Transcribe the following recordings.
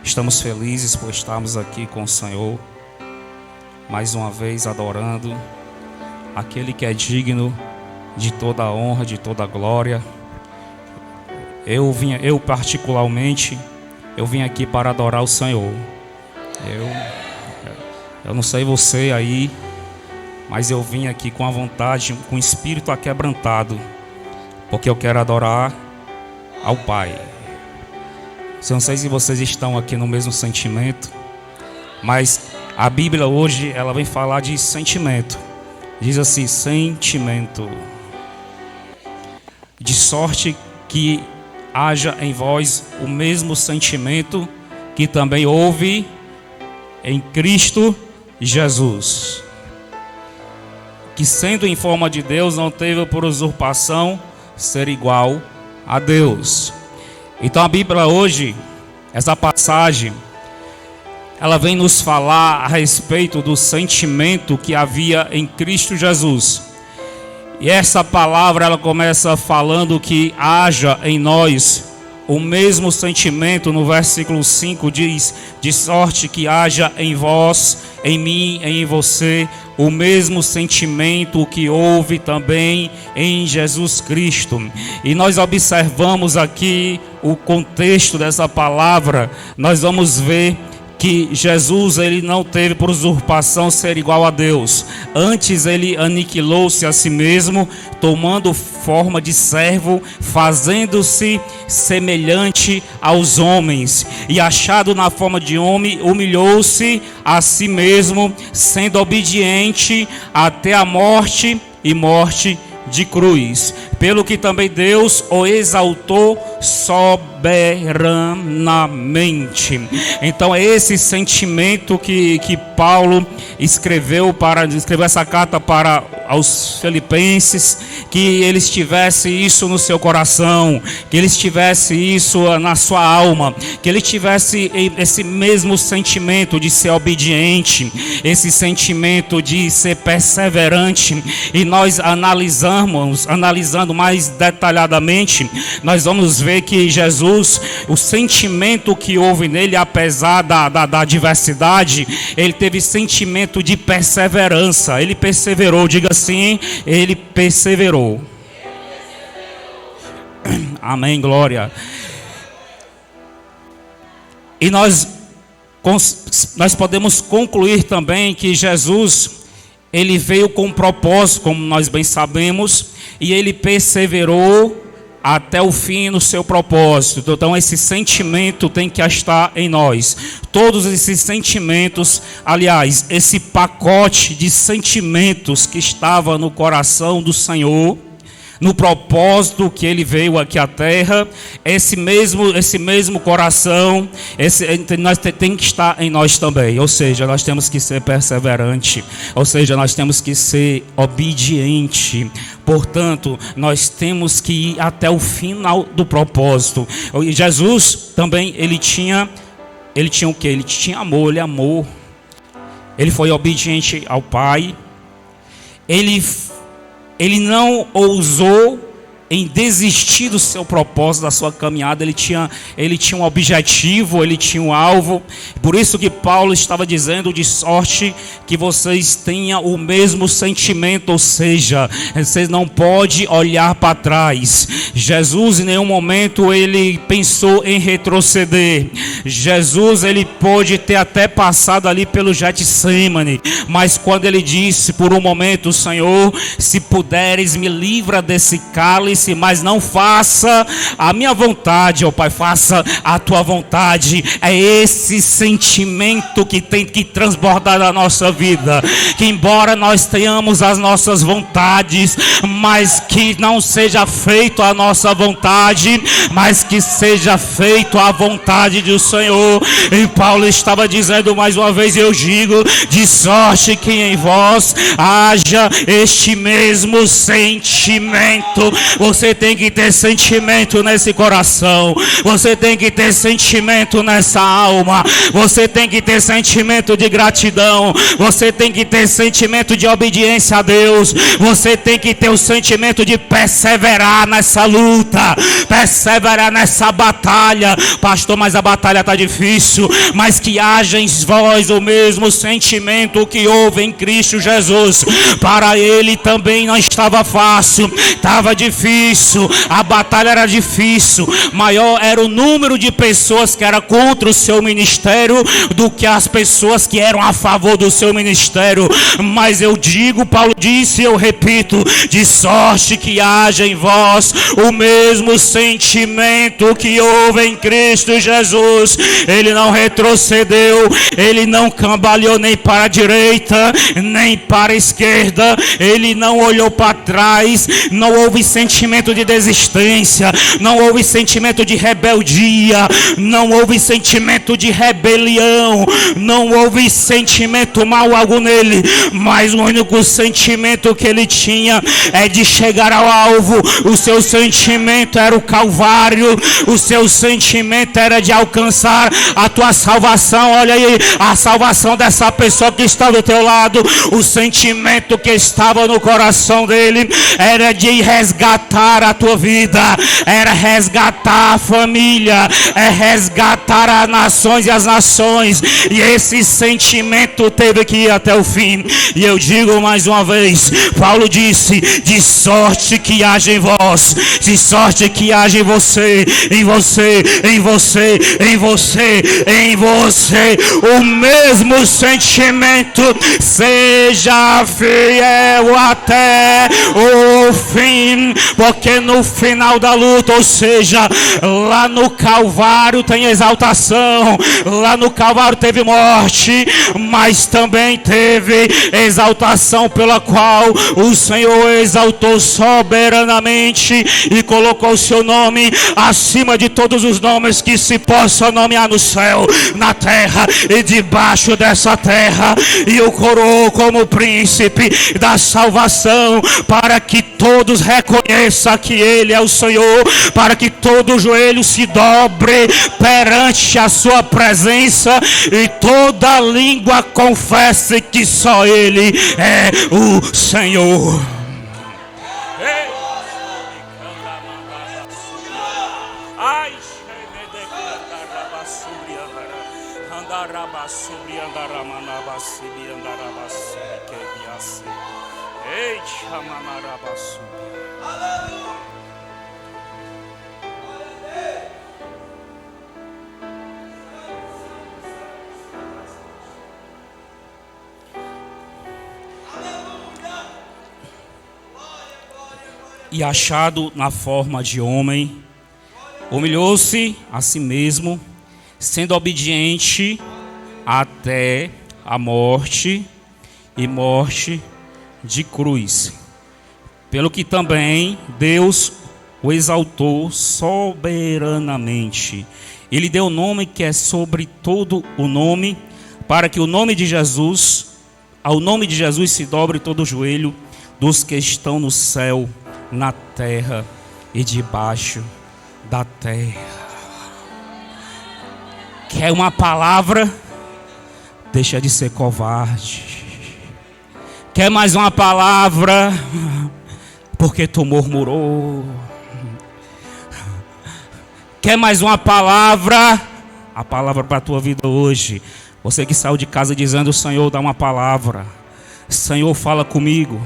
Estamos felizes por estarmos aqui com o Senhor, mais uma vez adorando aquele que é digno de toda a honra, de toda a glória. Eu particularmente, vim aqui para adorar o Senhor. Eu não sei você aí, mas eu vim aqui com a vontade, com o espírito aquebrantado, porque eu quero adorar ao Pai. Eu não sei se vocês estão aqui no mesmo sentimento, mas a Bíblia hoje ela vem falar de sentimento. Diz assim: sentimento, de sorte que haja em vós o mesmo sentimento que também houve em Cristo Jesus, que sendo em forma de Deus não teve por usurpação ser igual a Deus. Então a Bíblia hoje, essa passagem, ela vem nos falar a respeito do sentimento que havia em Cristo Jesus. E essa palavra ela começa falando que haja em nós o mesmo sentimento. No versículo 5 diz: de sorte que haja em vós, em mim, em você, o mesmo sentimento que houve também em Jesus Cristo. E nós observamos aqui o contexto dessa palavra. Nós vamos ver que Jesus ele não teve por usurpação ser igual a Deus. Antes ele aniquilou-se a si mesmo, tomando forma de servo, fazendo-se semelhante aos homens. E achado na forma de homem, humilhou-se a si mesmo, sendo obediente até a morte e morte de cruz. Pelo que também Deus o exaltou soberanamente. Então é esse sentimento que Paulo escreveu essa carta para aos filipenses, que eles tivessem isso no seu coração, que eles tivessem isso na sua alma, que ele tivesse esse mesmo sentimento de ser obediente, esse sentimento de ser perseverante. E nós analisando mais detalhadamente, nós vamos ver que Jesus, o sentimento que houve nele, apesar da adversidade, ele teve sentimento de perseverança. Ele perseverou, diga assim, ele perseverou. Amém, glória. E nós podemos concluir também que Jesus, ele veio com um propósito, como nós bem sabemos, e ele perseverou até o fim no seu propósito. Então esse sentimento tem que estar em nós. Todos esses sentimentos, aliás, esse pacote de sentimentos que estava no coração do Senhor, no propósito que ele veio aqui à terra, esse mesmo coração, tem que estar em nós também. Ou seja, nós temos que ser perseverante, ou seja, nós temos que ser obediente. Portanto, nós temos que ir até o final do propósito. E Jesus também, ele tinha o quê? Ele tinha amor, ele amou. Ele foi obediente ao Pai. Ele não ousou em desistir do seu propósito, da sua caminhada. Ele tinha um objetivo, ele tinha um alvo. Por isso que Paulo estava dizendo: de sorte que vocês tenham o mesmo sentimento, ou seja, vocês não podem olhar para trás. Jesus em nenhum momento ele pensou em retroceder. Jesus ele pôde ter até passado ali pelo Getsemane, mas quando ele disse por um momento: Senhor, se puderes me livra desse cálice, mas não faça a minha vontade, ó Pai, faça a tua vontade. É esse sentimento que tem que transbordar na nossa vida, que embora nós tenhamos as nossas vontades, mas que não seja feito a nossa vontade, mas que seja feito a vontade do Senhor. E Paulo estava dizendo mais uma vez, eu digo: de sorte que em vós haja este mesmo sentimento, Você tem que ter sentimento nesse coração. Você tem que ter sentimento nessa alma. Você tem que ter sentimento de gratidão. Você tem que ter sentimento de obediência a Deus. Você tem que ter o sentimento de perseverar nessa luta, perseverar nessa batalha. Pastor, mas a batalha está difícil. Mas que haja em vós o mesmo sentimento que houve em Cristo Jesus. Para ele também não estava fácil, estava difícil, a batalha era difícil. Maior era o número de pessoas que era contra o seu ministério do que as pessoas que eram a favor do seu ministério. Mas eu digo, Paulo disse, eu repito, de sorte que haja em vós o mesmo sentimento que houve em Cristo Jesus. Ele não retrocedeu, ele não cambaleou nem para a direita, nem para a esquerda, ele não olhou para trás. Não houve sentimento de desistência, não houve sentimento de rebeldia, não houve sentimento de rebelião, não houve sentimento mal algum nele, mas o único sentimento que ele tinha é de chegar ao alvo. O seu sentimento era o Calvário, o seu sentimento era de alcançar a tua salvação. Olha aí, a salvação dessa pessoa que está do teu lado. O sentimento que estava no coração dele era de resgatar a tua vida, era resgatar a família, é resgatar as nações e as nações. E esse sentimento teve que ir até o fim. E eu digo mais uma vez, Paulo disse, de sorte que haja em vós, de sorte que haja em você, em você, em você, em você, em você, o mesmo sentimento. Seja fiel até o fim, porque no final da luta, ou seja, lá no Calvário tem exaltação, lá no Calvário teve morte, mas também teve exaltação, pela qual o Senhor exaltou soberanamente e colocou o seu nome acima de todos os nomes que se possa nomear no céu, na terra e debaixo dessa terra, e o coroou como príncipe da salvação, para que todos reconheçam que ele é o Senhor, para que todo joelho se dobre perante a sua presença e toda língua confesse que só ele é o Senhor. E achado na forma de homem, humilhou-se a si mesmo, sendo obediente até a morte, e morte de cruz. Pelo que também Deus o exaltou soberanamente. Ele deu o nome que é sobre todo o nome, para que o nome de Jesus, ao nome de Jesus se dobre todo o joelho dos que estão no céu, na terra e debaixo da terra. Quer uma palavra? Deixa de ser covarde. Quer mais uma palavra? Porque tu murmurou. Quer mais uma palavra? A palavra para a tua vida hoje. Você que saiu de casa dizendo: Senhor, dá uma palavra. Senhor, fala comigo.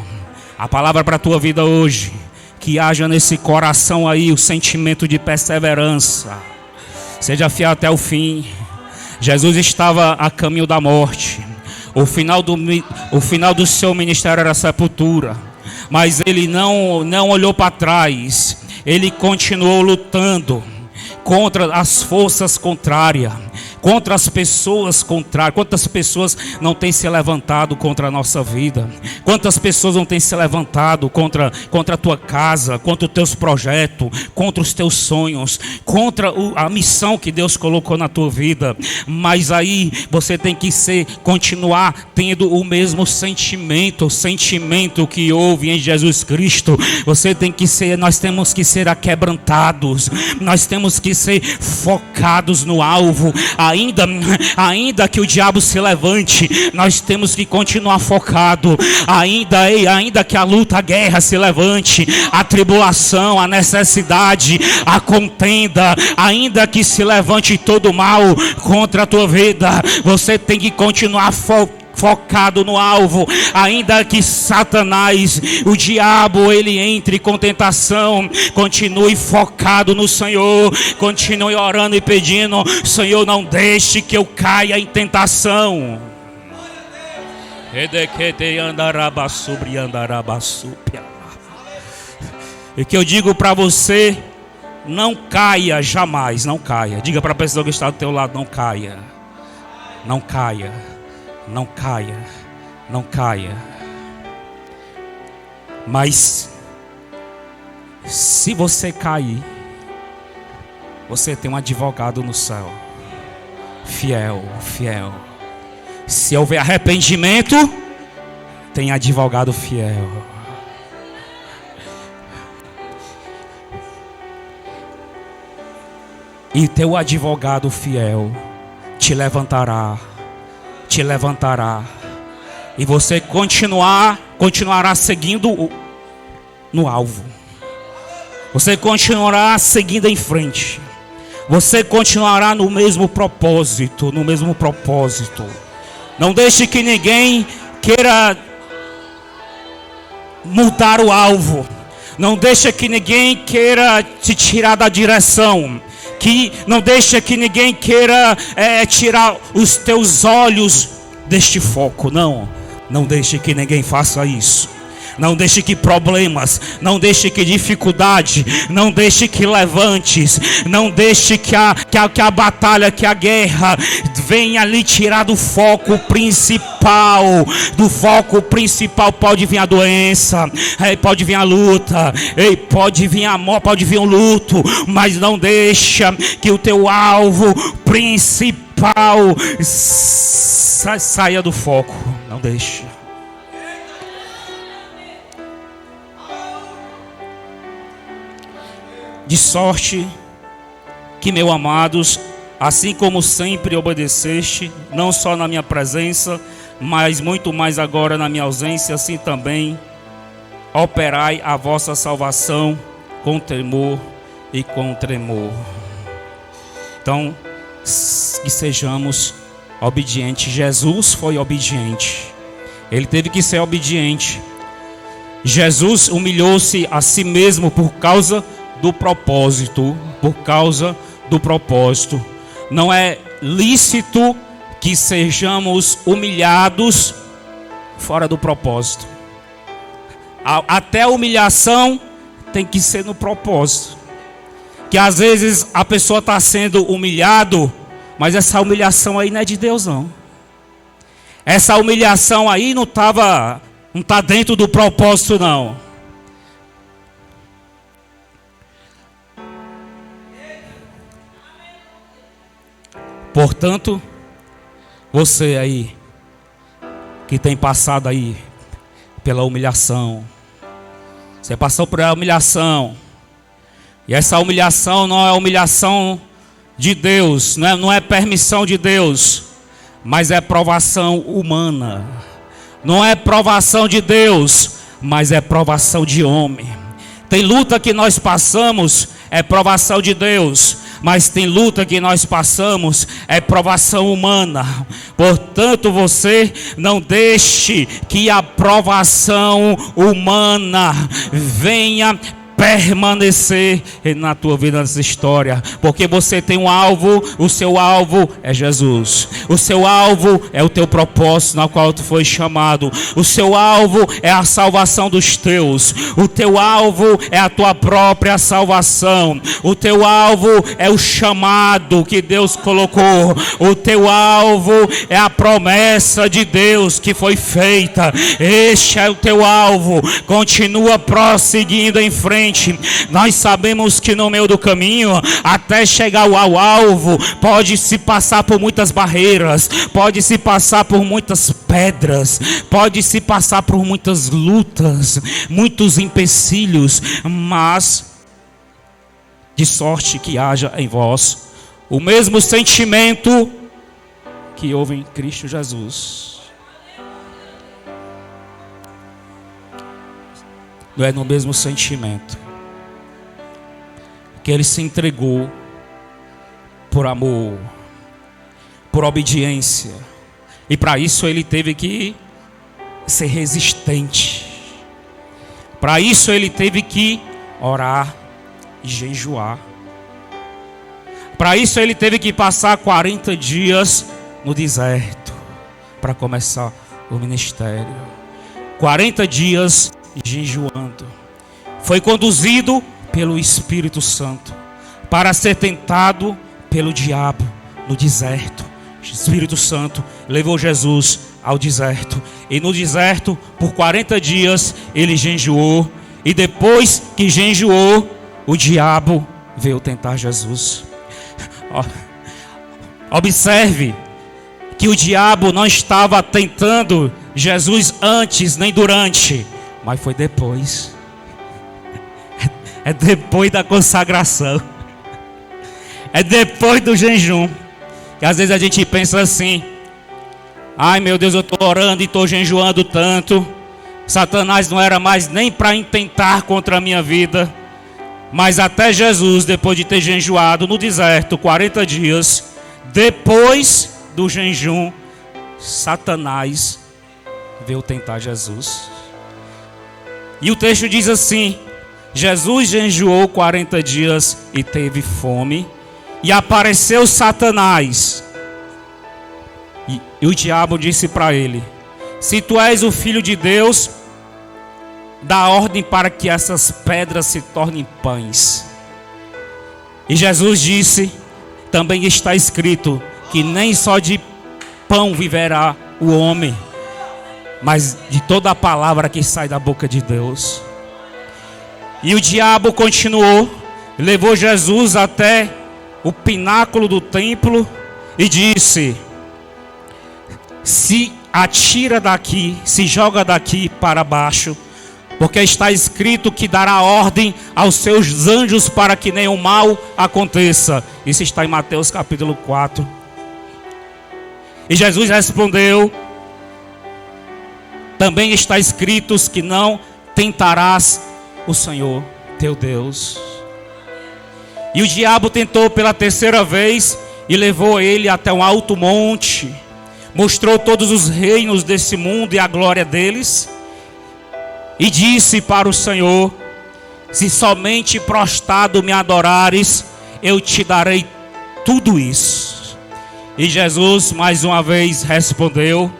A palavra para a tua vida hoje. Que haja nesse coração aí o sentimento de perseverança. Seja fiel até o fim. Jesus estava a caminho da morte. O final do seu ministério era a sepultura. Mas ele não olhou para trás. Ele continuou lutando contra as forças contrárias, contra as pessoas contrárias. Quantas pessoas não têm se levantado contra a nossa vida? Quantas pessoas não têm se levantado contra a tua casa, contra os teus projetos, contra os teus sonhos, contra a missão que Deus colocou na tua vida? Mas aí você tem que continuar tendo o mesmo sentimento, o sentimento que houve em Jesus Cristo. Nós temos que ser aquebrantados, nós temos que ser focados no alvo. Ainda que o diabo se levante, nós temos que continuar focado. Ainda que a luta, a guerra se levante, a tribulação, a necessidade, a contenda, ainda que se levante todo mal contra a tua vida, você tem que continuar focado no alvo. Ainda que Satanás, o diabo, ele entre com tentação, continue focado no Senhor, continue orando e pedindo: Senhor, não deixe que eu caia em tentação. E que eu digo para você: não caia jamais, não caia. Diga para a pessoa que está do teu lado: não caia, não caia, não caia, não caia. Mas se você cair, você tem um advogado no céu, fiel, fiel. Se houver arrependimento, tem advogado fiel. E teu advogado fiel te levantará, e você continuará seguindo no alvo. Você continuará seguindo em frente. Você continuará no mesmo propósito, Não deixe que ninguém queira mudar o alvo. Não deixe que ninguém queira te tirar da direção. Não deixe que ninguém queira tirar os teus olhos deste foco. Não deixe que ninguém faça isso. Não deixe que problemas, não deixe que dificuldade, não deixe que levantes, não deixe que a batalha, que a guerra venha lhe tirar do foco principal. Do foco principal pode vir a doença, pode vir a luta, pode vir a morte, pode vir o luto, mas não deixa que o teu alvo principal saia do foco. Não deixa. De sorte que, meus amados, assim como sempre obedeceste, não só na minha presença, mas muito mais agora na minha ausência, assim também operai a vossa salvação com temor e com tremor. Então, que sejamos obedientes. Jesus foi obediente. Ele teve que ser obediente. Jesus humilhou-se a si mesmo por causa do propósito, Não é lícito que sejamos humilhados fora do propósito. Até a humilhação tem que ser no propósito. Que às vezes a pessoa está sendo humilhado, mas essa humilhação aí não é de Deus, não. Essa humilhação aí não está dentro do propósito, não. Portanto, você aí que tem passado aí pela humilhação, você passou por a humilhação, e essa humilhação não é humilhação de Deus, não é permissão de Deus, mas é provação humana. Não é provação de Deus, mas é provação de homem. Tem luta que nós passamos, é provação de Deus, mas tem luta que nós passamos, é provação humana. Portanto, você não deixe que a provação humana venha permanecer na tua vida nessa história, porque você tem um alvo. O seu alvo é Jesus. O seu alvo é o teu propósito na qual tu foi chamado. O seu alvo é a salvação dos teus. O teu alvo é a tua própria salvação. O teu alvo é o chamado que Deus colocou. O teu alvo é a promessa de Deus que foi feita. Este é o teu alvo. Continua prosseguindo em frente. Nós sabemos que no meio do caminho, até chegar ao alvo, pode se passar por muitas barreiras, pode se passar por muitas pedras, pode se passar por muitas lutas, muitos empecilhos, mas de sorte que haja em vós o mesmo sentimento que houve em Cristo Jesus. Não é no mesmo sentimento que ele se entregou por amor, por obediência, e para isso ele teve que ser resistente. Para isso ele teve que orar e jejuar. Para isso ele teve que passar 40 dias no deserto para começar o ministério. 40 dias jejuando. Foi conduzido pelo Espírito Santo para ser tentado pelo diabo no deserto. O Espírito Santo levou Jesus ao deserto, e no deserto por 40 dias ele jejuou, e depois que jejuou, o diabo veio tentar Jesus. Observe que o diabo não estava tentando Jesus antes nem durante, mas foi depois. É depois da consagração. É depois do jejum. Que às vezes a gente pensa assim: ai meu Deus, eu estou orando e estou jejuando tanto. Satanás não era mais nem para intentar contra a minha vida. Mas até Jesus, depois de ter jejuado no deserto 40 dias, depois do jejum, Satanás veio tentar Jesus. E o texto diz assim: Jesus jejuou 40 dias e teve fome, e apareceu Satanás. E o diabo disse para ele: se tu és o Filho de Deus, dá ordem para que essas pedras se tornem pães. E Jesus disse: também está escrito que nem só de pão viverá o homem, mas de toda a palavra que sai da boca de Deus. E o diabo continuou, levou Jesus até o pináculo do templo e disse: se atira daqui, se joga daqui para baixo, porque está escrito que dará ordem aos seus anjos para que nenhum mal aconteça. Isso está em Mateus capítulo 4. E Jesus respondeu: também está escrito que não tentarás o Senhor teu Deus. E o diabo tentou pela terceira vez e levou ele até um alto monte, mostrou todos os reinos desse mundo e a glória deles, e disse para o Senhor: se somente prostrado me adorares, eu te darei tudo isso. E Jesus mais uma vez respondeu: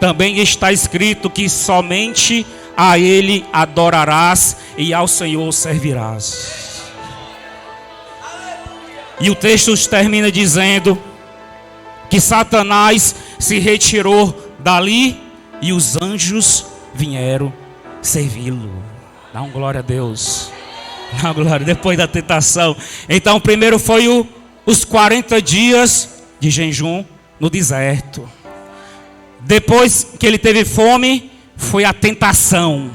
também está escrito que somente a Ele adorarás e ao Senhor servirás. E o texto termina dizendo que Satanás se retirou dali e os anjos vieram servi-lo. Dá uma glória a Deus. Dá uma glória, depois da tentação. Então primeiro foi os 40 dias de jejum no deserto. Depois que ele teve fome, foi a tentação.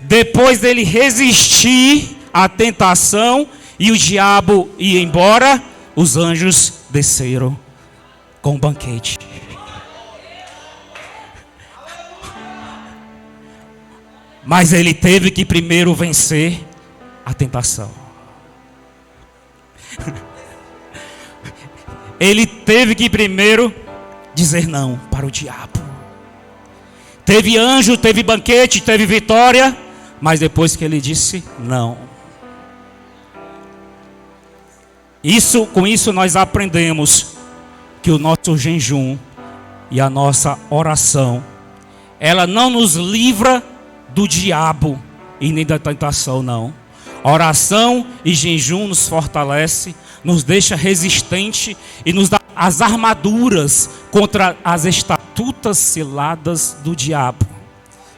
Depois dele resistir à tentação e o diabo ir embora, os anjos desceram com um banquete. Mas ele teve que primeiro vencer a tentação. Ele teve que primeiro dizer não para o diabo. Teve anjo, teve banquete, teve vitória, mas depois que ele disse não. Com isso nós aprendemos que o nosso jejum e a nossa oração, ela não nos livra do diabo e nem da tentação, não. Oração e jejum nos fortalece, nos deixa resistente e nos dá as armaduras contra as astutas ciladas do diabo.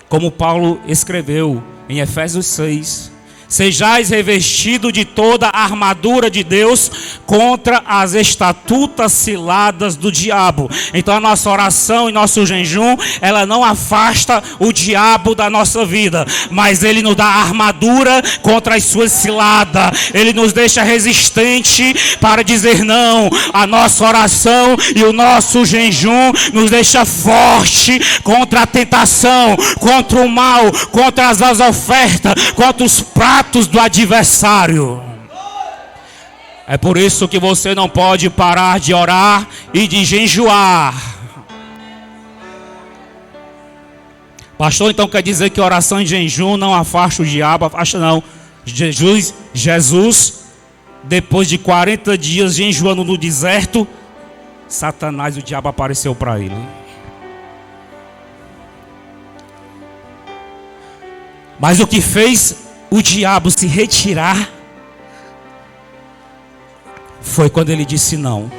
Como Paulo escreveu em Efésios 6: sejais revestidos de toda a armadura de Deus contra as astutas ciladas do diabo. Então a nossa oração e nosso jejum, ela não afasta o diabo da nossa vida, mas ele nos dá a armadura contra as suas ciladas. Ele nos deixa resistente para dizer não. A nossa oração e o nosso jejum nos deixa forte contra a tentação, contra o mal, contra as ofertas, contra os pratos do adversário. É por isso que você não pode parar de orar e de jejuar. Pastor, então quer dizer que oração e jejum não afasta o diabo? Afasta não. Jesus, depois de 40 dias jejuando no deserto, Satanás, o diabo, apareceu para ele. Mas o que fez o diabo se retirar foi quando ele disse não.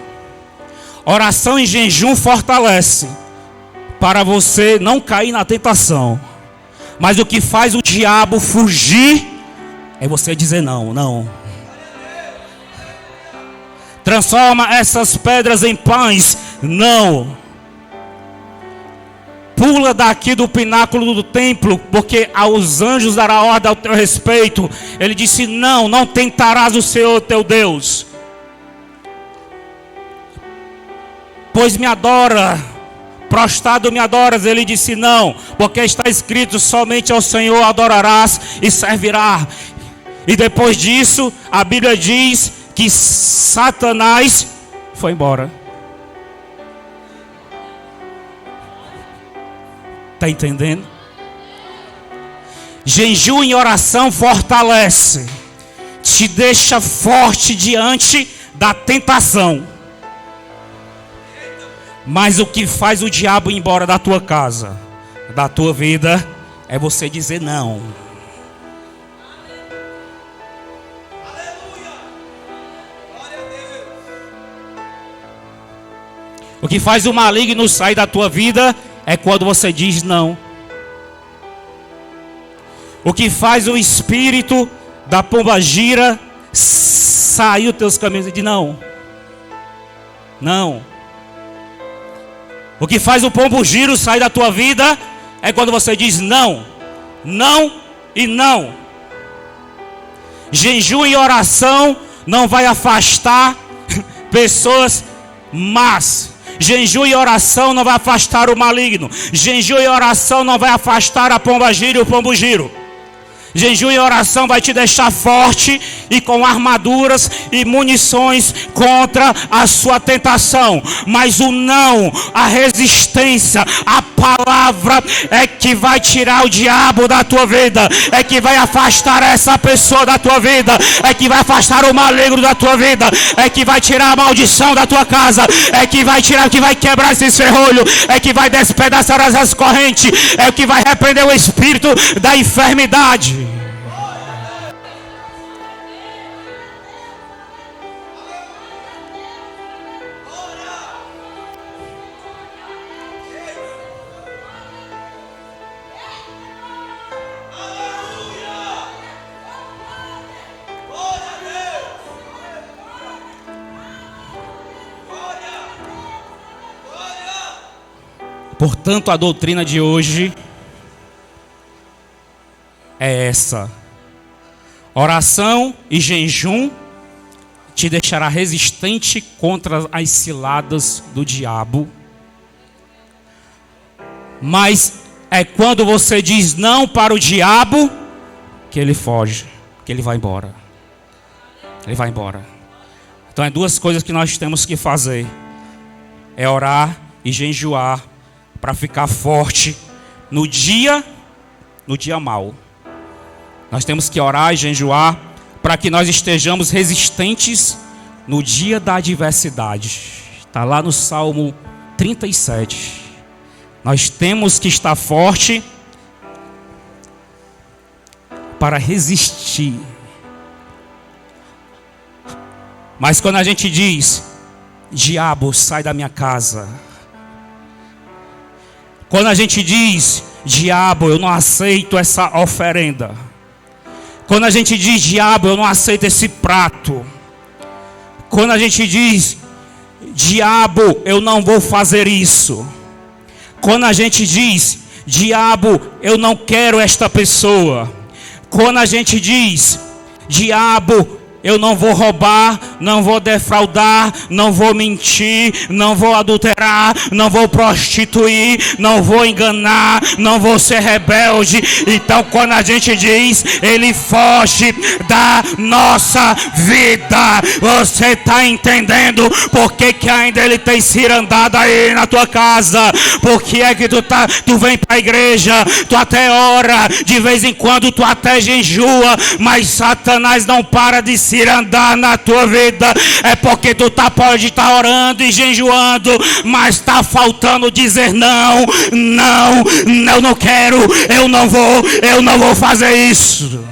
Oração e jejum fortalece para você não cair na tentação. Mas o que faz o diabo fugir é você dizer não, não. Transforma essas pedras em pães, não. Pula daqui do pináculo do templo, porque aos anjos dará ordem ao teu respeito. Ele disse: não, não tentarás o Senhor teu Deus. Pois me adora, prostrado me adoras. Ele disse: não, porque está escrito: somente ao Senhor adorarás e servirás. E depois disso, a Bíblia diz que Satanás foi embora. Está entendendo? Jejum e oração fortalece, te deixa forte diante da tentação. Mas o que faz o diabo ir embora da tua casa, da tua vida, é você dizer não. O que faz o maligno sair da tua vida é quando você diz não. O que faz o espírito da pombagira sair dos teus caminhos e dizer não. Não. O que faz o pombogiro sair da tua vida é quando você diz não. Não e não. Jejum e oração não vai afastar pessoas más. Jejum e oração não vai afastar o maligno. Jejum e oração não vai afastar a pombagira e o pombogiro. Jejum e oração vai te deixar forte e com armaduras e munições contra a sua tentação. Mas o não, a resistência, a palavra é que vai tirar o diabo da tua vida, é que vai afastar essa pessoa da tua vida, é que vai afastar o maligno da tua vida, é que vai tirar a maldição da tua casa, é que vai tirar, que vai quebrar esse ferrolho, é que vai despedaçar as correntes, é que vai repreender o espírito da enfermidade. Portanto, a doutrina de hoje é essa: oração e jejum te deixará resistente contra as ciladas do diabo. Mas é quando você diz não para o diabo que ele foge, que ele vai embora. Ele vai embora. Então é duas coisas que nós temos que fazer: é orar e jejuar, para ficar forte no dia mau. Nós temos que orar e jejuar para que nós estejamos resistentes no dia da adversidade. Está lá no Salmo 37. Nós temos que estar forte para resistir. Mas quando a gente diz: diabo, sai da minha casa. Quando a gente diz: diabo, eu não aceito essa oferenda. Quando a gente diz: diabo, eu não aceito esse prato. Quando a gente diz: diabo, eu não vou fazer isso. Quando a gente diz: diabo, eu não quero esta pessoa. Quando a gente diz: diabo, eu não vou roubar, não vou defraudar, não vou mentir, não vou adulterar, não vou prostituir, não vou enganar, não vou ser rebelde. Então quando a gente diz, ele foge da nossa vida. Você está entendendo por que ainda ele tem cirandado aí na tua casa? Por que é que tu vem para a igreja, tu até ora, de vez em quando tu até jejua, mas Satanás não para de cirandar na tua vida? É porque tu pode estar orando e jejuando, mas está faltando dizer não, eu não quero, eu não vou fazer isso.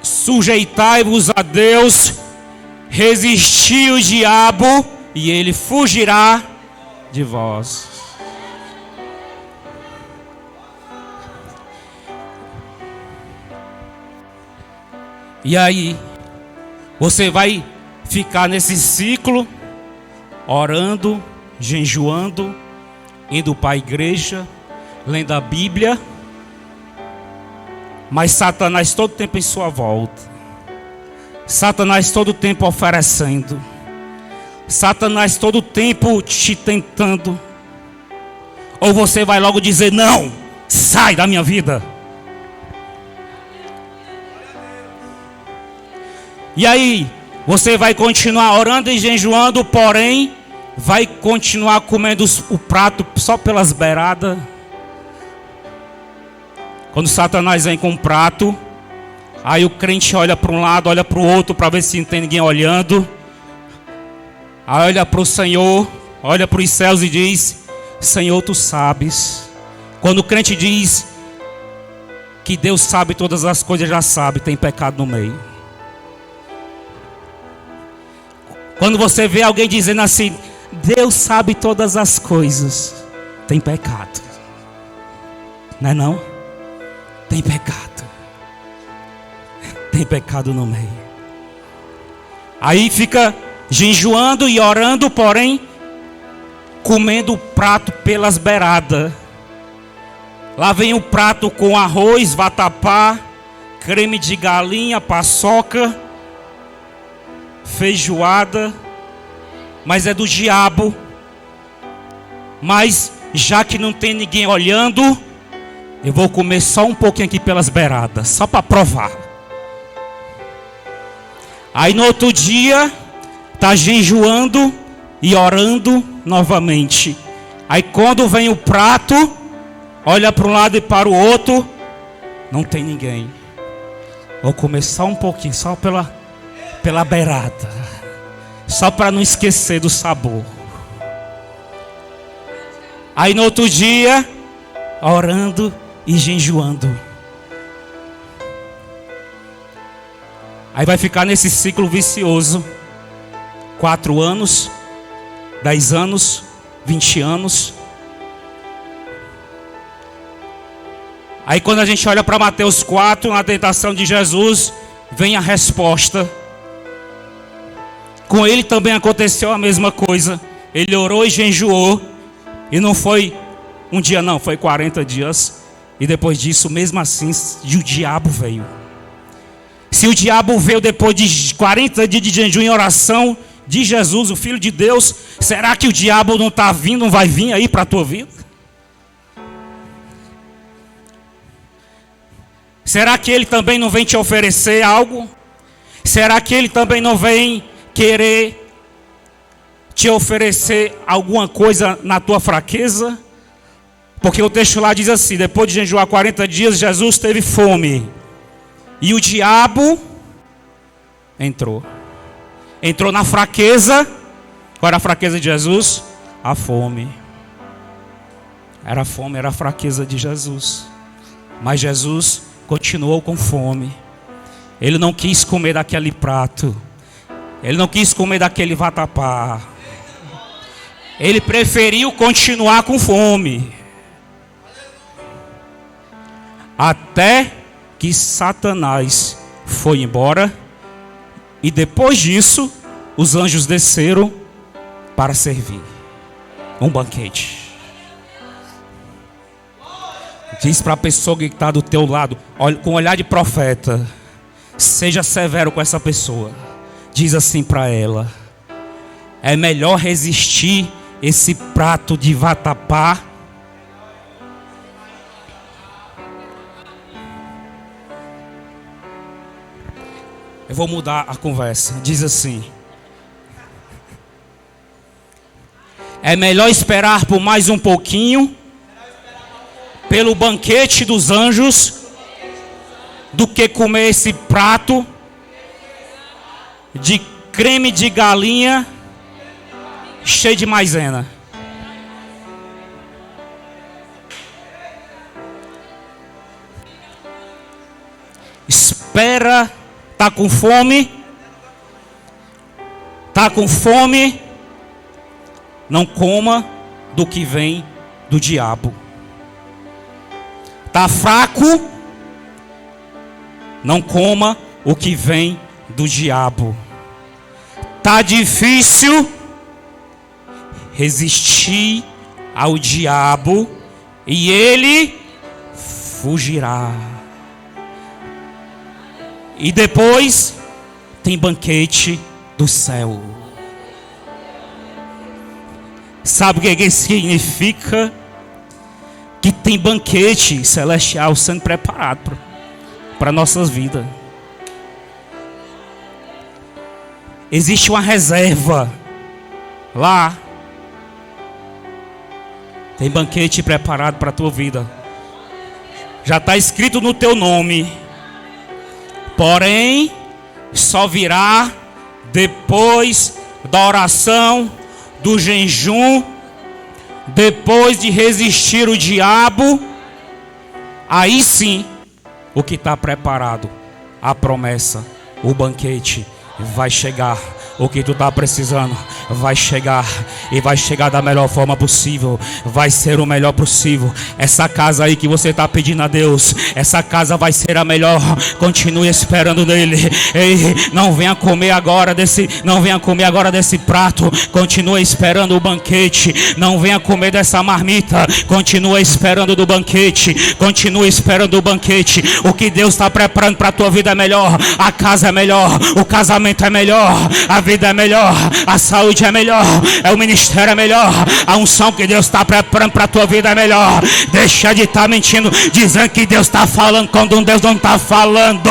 Sujeitai-vos a Deus, resisti o diabo e ele fugirá de vós. E aí, você vai ficar nesse ciclo, orando, jejuando, indo para a igreja, lendo a Bíblia, mas Satanás todo tempo em sua volta. Satanás todo tempo oferecendo. Satanás todo tempo te tentando. Ou você vai logo dizer: não, sai da minha vida. E aí, você vai continuar orando e jejuando, porém, vai continuar comendo o prato só pelas beiradas. Quando Satanás vem com um prato, aí o crente olha para um lado, olha para o outro, para ver se não tem ninguém olhando. Aí olha para o Senhor, olha para os céus e diz: Senhor, tu sabes. Quando o crente diz que Deus sabe todas as coisas, já sabe, tem pecado no meio. Quando você vê alguém dizendo assim: Deus sabe todas as coisas, tem pecado. Não é não? Tem pecado. Tem pecado no meio. Aí fica jejuando e orando, porém comendo o prato pelas beiradas. Lá vem o prato com arroz, vatapá, creme de galinha, paçoca, feijoada, mas é do diabo. Mas já que não tem ninguém olhando, eu vou comer só um pouquinho aqui pelas beiradas, só para provar. Aí no outro dia está jejuando e orando novamente. Aí quando vem o prato, olha para um lado e para o outro, não tem ninguém. Vou comer só um pouquinho, só pela beirada, só para não esquecer do sabor. Aí no outro dia, orando e jejuando. Aí vai ficar nesse ciclo vicioso. 4 anos, 10 anos, 20 anos. Aí quando a gente olha para Mateus 4, na tentação de Jesus, vem a resposta. Com ele também aconteceu a mesma coisa. Ele orou e jejuou. E não foi um dia não, foi 40 dias. E depois disso, mesmo assim, o diabo veio. Se o diabo veio depois de 40 dias de jejum e oração de Jesus, o Filho de Deus, será que o diabo não está vindo, não vai vir aí para a tua vida? Será que ele também não vem te oferecer algo? Será que ele também não vem querer te oferecer alguma coisa na tua fraqueza? Porque o texto lá diz assim: depois de jejuar 40 dias, Jesus teve fome. E o diabo entrou na fraqueza. Qual era a fraqueza de Jesus? A fome. Era a fome, era a fraqueza de Jesus. Mas Jesus continuou com fome. Ele não quis comer daquele prato. Ele não quis comer daquele vatapá. Ele preferiu continuar com fome. Até que Satanás foi embora. E depois disso, os anjos desceram para servir um banquete. Diz para a pessoa que está do teu lado, olha, com olhar de profeta, seja severo com essa pessoa. Diz assim para ela: é melhor resistir esse prato de vatapá Eu vou mudar a conversa. Diz assim: é melhor esperar por mais um pouquinho, pelo banquete dos anjos, do que comer esse prato de creme de galinha cheio de maisena. Espera. Tá com fome? Tá com fome? Não coma do que vem do diabo. Tá fraco? Não coma o que vem do diabo. Tá difícil resistir ao diabo e ele fugirá. E depois tem banquete do céu. Sabe o que significa? Que tem banquete celestial sendo preparado para nossas vidas. Existe uma reserva lá. Tem banquete preparado para a tua vida. Já está escrito no teu nome. Porém, só virá depois da oração, do jejum, depois de resistir o diabo. Aí sim, o que está preparado, a promessa, o banquete vai chegar. O que tu está precisando vai chegar. E vai chegar da melhor forma possível. Vai ser o melhor possível. Essa casa aí que você está pedindo a Deus, essa casa vai ser a melhor. Continue esperando nele. Ei, não venha comer agora desse prato. Continue esperando o banquete. Não venha comer dessa marmita. Continue esperando do banquete. Continue esperando o banquete. O que Deus está preparando para a tua vida é melhor. A casa é melhor. O casamento é melhor. A vida é melhor, a saúde é melhor, o ministério é melhor, a unção que Deus está preparando para a tua vida é melhor. Deixa de estar mentindo, dizendo que Deus está falando quando Deus não está falando.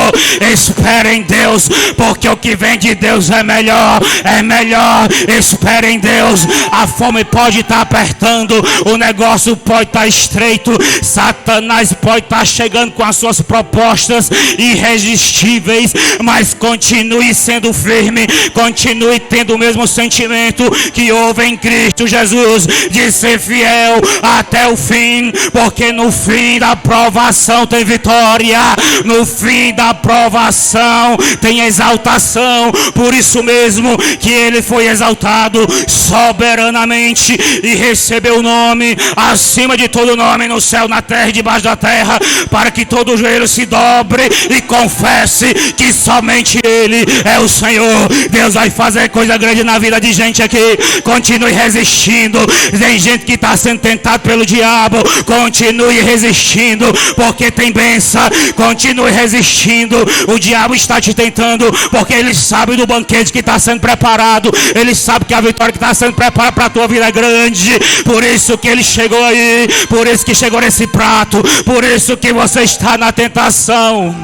Espere em Deus, porque o que vem de Deus é melhor, é melhor. Espere em Deus. A fome pode estar apertando, o negócio pode estar estreito, Satanás pode estar chegando com as suas propostas irresistíveis, mas continue sendo firme, continue tendo o mesmo sentimento que houve em Cristo Jesus, de ser fiel até o fim, porque no fim da provação tem vitória, no fim da provação tem exaltação. Por isso mesmo que ele foi exaltado soberanamente e recebeu o nome acima de todo nome, no céu, na terra e debaixo da terra, para que todo joelho se dobre e confesse que somente ele é o Senhor. Deus vai fazer coisa grande na vida de gente aqui. Continue resistindo. Tem gente que está sendo tentado pelo diabo. Continue resistindo, porque tem bênção. Continue resistindo. O diabo está te tentando, porque ele sabe do banquete que está sendo preparado. Ele sabe que a vitória que está sendo preparada para a tua vida é grande. Por isso que ele chegou aí. Por isso que chegou nesse prato. Por isso que você está na tentação.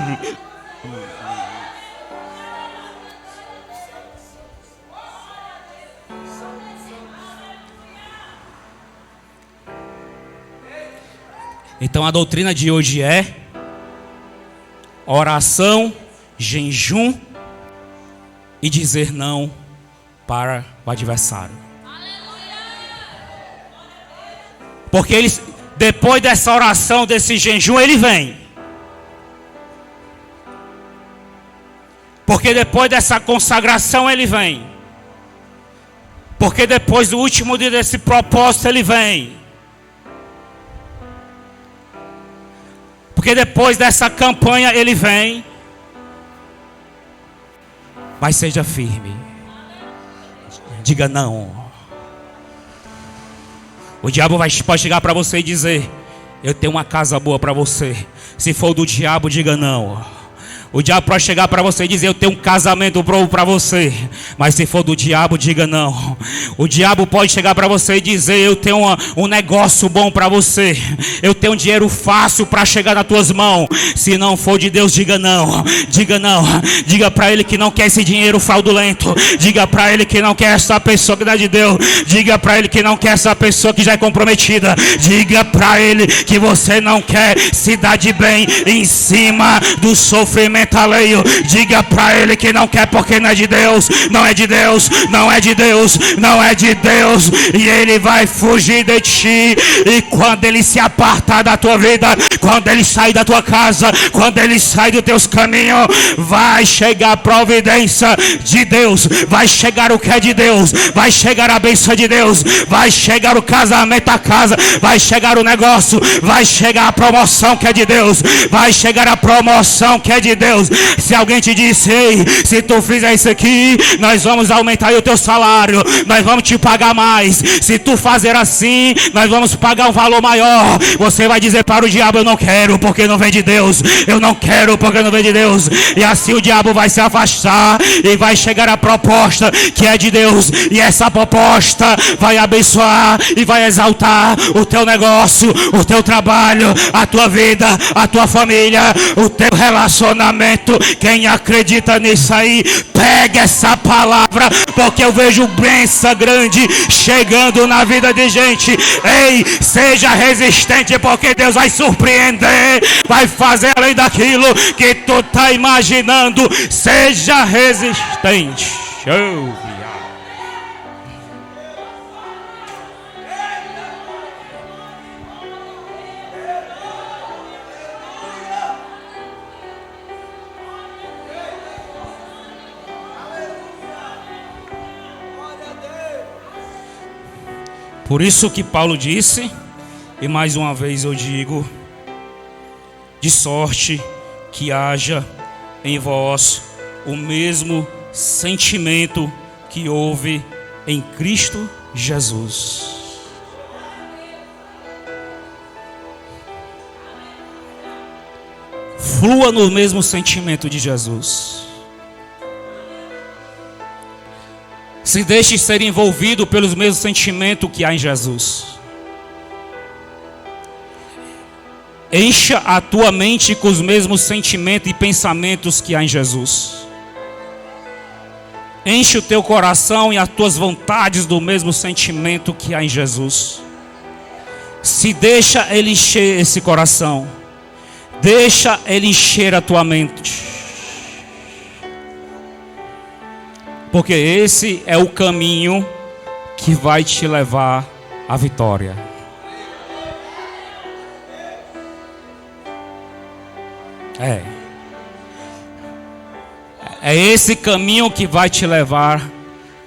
Então a doutrina de hoje é oração, jejum e dizer não para o adversário. Porque depois dessa oração, desse jejum, ele vem. Porque depois dessa consagração, ele vem. Porque depois do último dia desse propósito, ele vem. Porque depois dessa campanha, ele vem. Mas seja firme. Diga não. O diabo pode chegar para você e dizer: eu tenho uma casa boa para você. Se for do diabo, diga não. O diabo pode chegar para você e dizer: eu tenho um casamento bom para você. Mas se for do diabo, diga não. O diabo pode chegar para você e dizer: eu tenho um negócio bom para você. Eu tenho um dinheiro fácil para chegar nas tuas mãos. Se não for de Deus, diga não. Diga não. Diga para ele que não quer esse dinheiro fraudulento. Diga para ele que não quer essa pessoa que não é de Deus. Diga para ele que não quer essa pessoa que já é comprometida. Diga para ele que você não quer se dar de bem em cima do sofrimento alheio. Diga para ele que não quer, porque não é de Deus. Não é de Deus. Não é de Deus. Não é de Deus. E ele vai fugir de ti. E quando ele se apartar da tua vida, quando ele sair da tua casa, quando ele sair dos teus caminhos, vai chegar a providência de Deus. Vai chegar o que é de Deus. Vai chegar a bênção de Deus. Vai chegar o casamento a casa. Vai chegar o negócio. Vai chegar a promoção que é de Deus. Vai chegar a promoção que é de Deus. Se alguém te disse: ei, se tu fizer isso aqui, nós vamos aumentar o teu salário, nós vamos te pagar mais. Se tu fazer assim, nós vamos pagar um valor maior. Você vai dizer para o diabo: eu não quero, porque não vem de Deus. Eu não quero, porque não vem de Deus. E assim o diabo vai se afastar e vai chegar a proposta que é de Deus. E essa proposta vai abençoar e vai exaltar o teu negócio, o teu trabalho, a tua vida, a tua família, o teu relacionamento. Quem acredita nisso aí, pega essa palavra, porque eu vejo bênção grande chegando na vida de gente. Ei, seja resistente, porque Deus vai surpreender, vai fazer além daquilo que tu tá imaginando. Seja resistente. Show. Por isso que Paulo disse, e mais uma vez eu digo: de sorte que haja em vós o mesmo sentimento que houve em Cristo Jesus. Flua no mesmo sentimento de Jesus. Se deixe ser envolvido pelos mesmos sentimentos que há em Jesus. Encha a tua mente com os mesmos sentimentos e pensamentos que há em Jesus. Enche o teu coração e as tuas vontades do mesmo sentimento que há em Jesus. Se deixa Ele encher esse coração. Deixa Ele encher a tua mente. Porque esse é o caminho que vai te levar à vitória. É esse caminho que vai te levar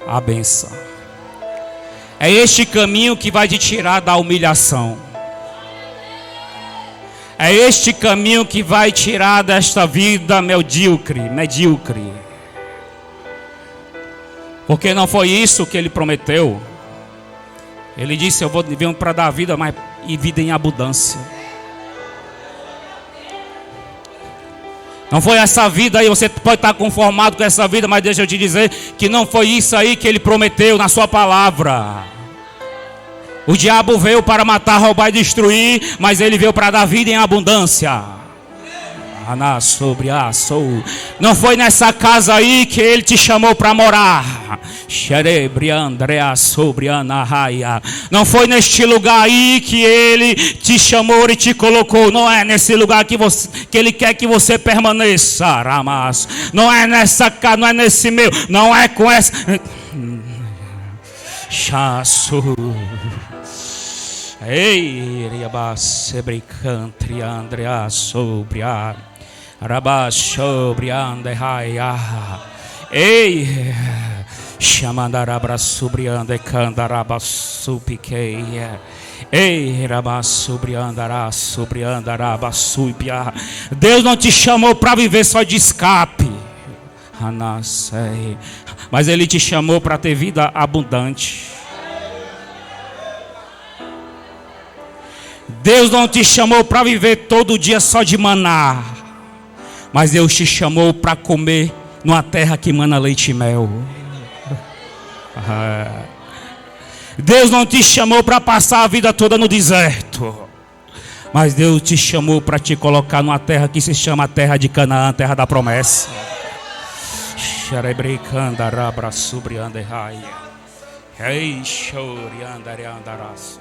à bênção. É este caminho que vai te tirar da humilhação. É este caminho que vai tirar desta vida medíocre. Porque não foi isso que Ele prometeu. Ele disse: eu venho para dar vida, mas e vida em abundância. Não foi essa vida aí, você pode estar conformado com essa vida, mas deixa eu te dizer que não foi isso aí que Ele prometeu na sua palavra. O diabo veio para matar, roubar e destruir, mas Ele veio para dar vida em abundância. Não foi nessa casa aí que Ele te chamou para morar. Não foi neste lugar aí que Ele te chamou e te colocou. Não é nesse lugar que Ele quer que você permaneça. Não é nessa casa, não é nesse meio, não é com essa. Ei, Riabase Bricantri Andrea Sobria Rabasobriande Haia. Ei, Chamandarabra Subriande Candaraba Supiqueia. Ei, Rabasubriandará Subriandaraba Subia. Deus não te chamou para viver só de escape, mas Ele te chamou para ter vida abundante. Deus não te chamou para viver todo dia só de maná, mas Deus te chamou para comer numa terra que mana leite e mel. Deus não te chamou para passar a vida toda no deserto, mas Deus te chamou para te colocar numa terra que se chama a terra de Canaã, terra da promessa. Ei, choriandareandaraço.